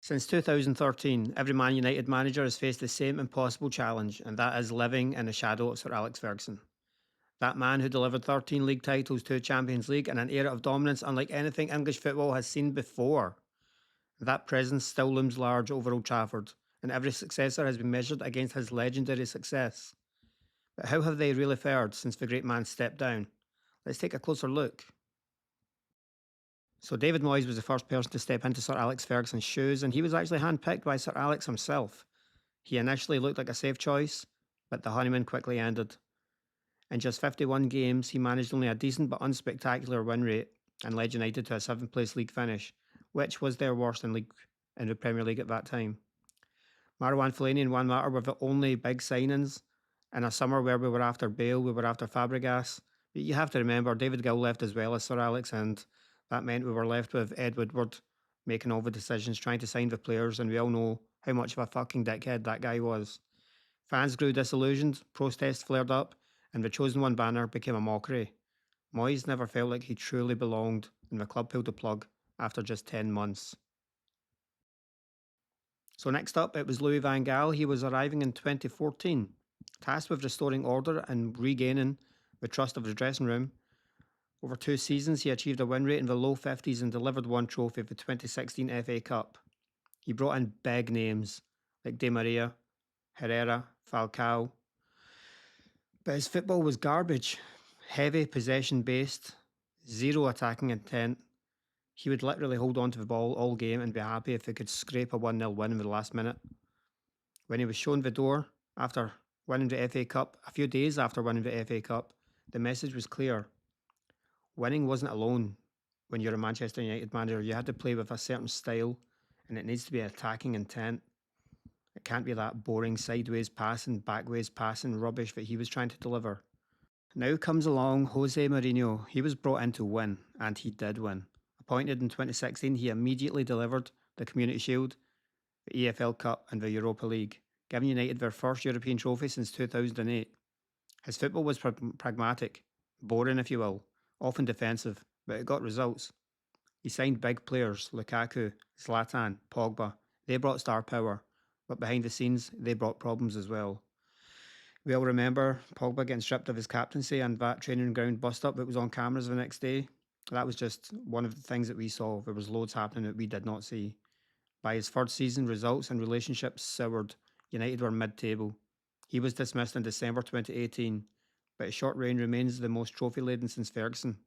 Since 2013, every Man United manager has faced the same impossible challenge, and that is living in the shadow of Sir Alex Ferguson. That man who delivered 13 league titles, 2 Champions League, and an era of dominance unlike anything English football has seen before. That presence still looms large over Old Trafford, and every successor has been measured against his legendary success. But how have they really fared since the great man stepped down? Let's take a closer look. So David Moyes was the first person to step into Sir Alex Ferguson's shoes, and he was actually handpicked by Sir Alex himself. He initially looked like a safe choice, but the honeymoon quickly ended. In just 51 games, he managed only a decent but unspectacular win rate and led United to a 7th place league finish, which was their worst in the Premier League at that time. Marouane Fellaini and Juan Mata were the only big signings in a summer where we were after Bale, we were after Fabregas. But you have to remember, David Gaal left as well as Sir Alex, and that meant we were left with Ed Woodward making all the decisions, trying to sign the players, and we all know how much of a fucking dickhead that guy was. Fans grew disillusioned, protests flared up, and the Chosen One banner became a mockery. Moyes never felt like he truly belonged, and the club pulled the plug after just 10 months. So next up, it was Louis van Gaal. He was arriving in 2014, tasked with restoring order and regaining the trust of the dressing room. Over 2 seasons, he achieved a win rate in the low 50s and delivered one trophy, the 2016 FA Cup. He brought in big names like Di Maria, Herrera, Falcao. But his football was garbage. Heavy, possession-based, zero attacking intent. He would literally hold on to the ball all game and be happy if he could scrape a 1-0 win in the last minute. When he was shown the door after winning the FA Cup, a few days after winning the FA Cup, the message was clear. Winning wasn't alone when you're a Manchester United manager. You had to play with a certain style, and it needs to be attacking intent. It can't be that boring sideways passing, backways passing rubbish that he was trying to deliver. Now comes along José Mourinho. He was brought in to win, and he did win. Appointed in 2016, he immediately delivered the Community Shield, the EFL Cup and the Europa League, giving United their first European trophy since 2008. His football was pragmatic, boring if you will, often defensive, but it got results. He signed big players, Lukaku, Zlatan, Pogba. They brought star power, but behind the scenes, they brought problems as well. We all remember Pogba getting stripped of his captaincy and that training ground bust-up that was on cameras the next day. That was just one of the things that we saw. There was loads happening that we did not see. By his third season, results and relationships soured. United were mid-table. He was dismissed in December 2018, but his short reign remains the most trophy-laden since Ferguson.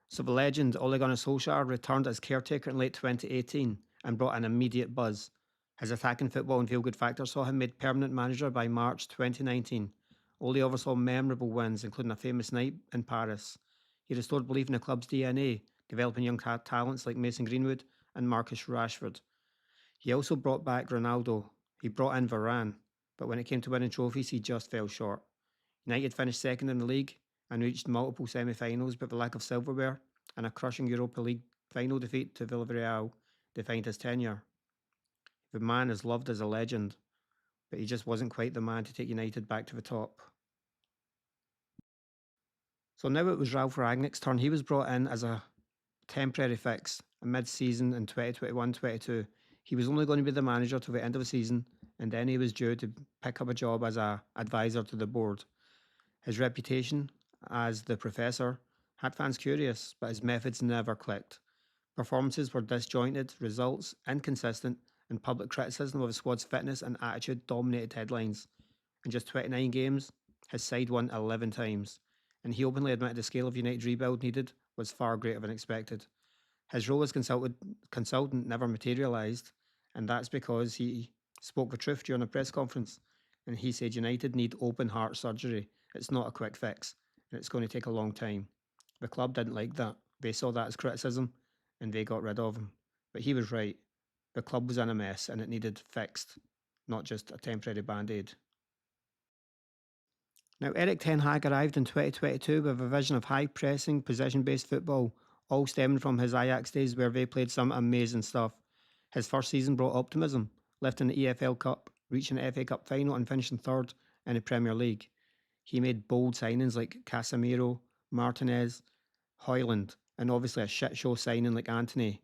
So the legend Ole Gunnar Solskjaer returned as caretaker in late 2018 and brought an immediate buzz. His attacking football and feel-good factor saw him made permanent manager by March 2019. Ole oversaw memorable wins, including a famous night in Paris. He restored belief in the club's DNA, developing young talents like Mason Greenwood and Marcus Rashford. He also brought back Ronaldo. He brought in Varane, but when it came to winning trophies, he just fell short. United finished second in the league and reached multiple semi-finals, but the lack of silverware and a crushing Europa League final defeat to Villarreal defined his tenure. The man is loved as a legend, but he just wasn't quite the man to take United back to the top. So now it was Ralf Rangnick's turn. He was brought in as a temporary fix, a mid-season in 2021-22. He was only going to be the manager till the end of the season, and then he was due to pick up a job as an advisor to the board. His reputation as the professor had fans curious, but his methods never clicked. Performances were disjointed, results inconsistent, and public criticism of the squad's fitness and attitude dominated headlines. In just 29 games, his side won 11 times, and he openly admitted the scale of United's rebuild needed was far greater than expected. His role as consultant never materialised, and that's because he spoke the truth during a press conference, and he said United need open heart surgery. It's not a quick fix, and it's going to take a long time. The club didn't like that. They saw that as criticism, and they got rid of him. But he was right. The club was in a mess, and it needed fixed, not just a temporary band-aid. Now, Ten Hag arrived in 2022 with a vision of high-pressing, possession-based football, all stemming from his Ajax days where they played some amazing stuff. His first season brought optimism, lifting the EFL Cup, reaching the FA Cup final and finishing third in the Premier League. He made bold signings like Casemiro, Martinez, Højlund, and obviously a shit-show signing like Antony.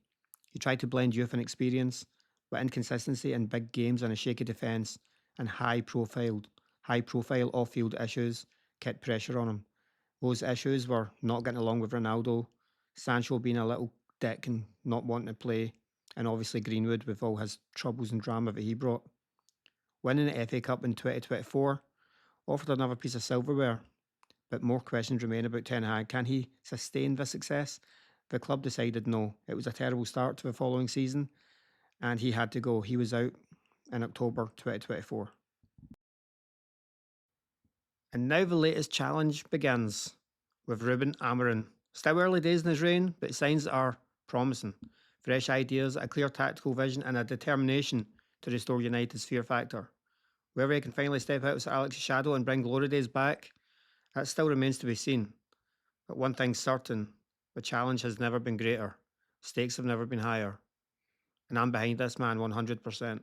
He tried to blend youth and experience, but inconsistency in big games and a shaky defence and high profile off-field issues kept pressure on him. Those issues were not getting along with Ronaldo, Sancho being a little dick and not wanting to play, and obviously Greenwood with all his troubles and drama that he brought. Winning the FA Cup in 2024 offered another piece of silverware, but more questions remain about Ten Hag. Can he sustain this success? The club decided no. It was a terrible start to the following season, and he had to go. He was out in October 2024. And now the latest challenge begins with Rúben Amorim. Still early days in his reign, but signs are promising. Fresh ideas, a clear tactical vision, and a determination to restore United's fear factor. Whether he can finally step out of Sir Alex's shadow and bring glory days back, that still remains to be seen. But one thing's certain, the challenge has never been greater. Stakes have never been higher. And I'm behind this man 100%.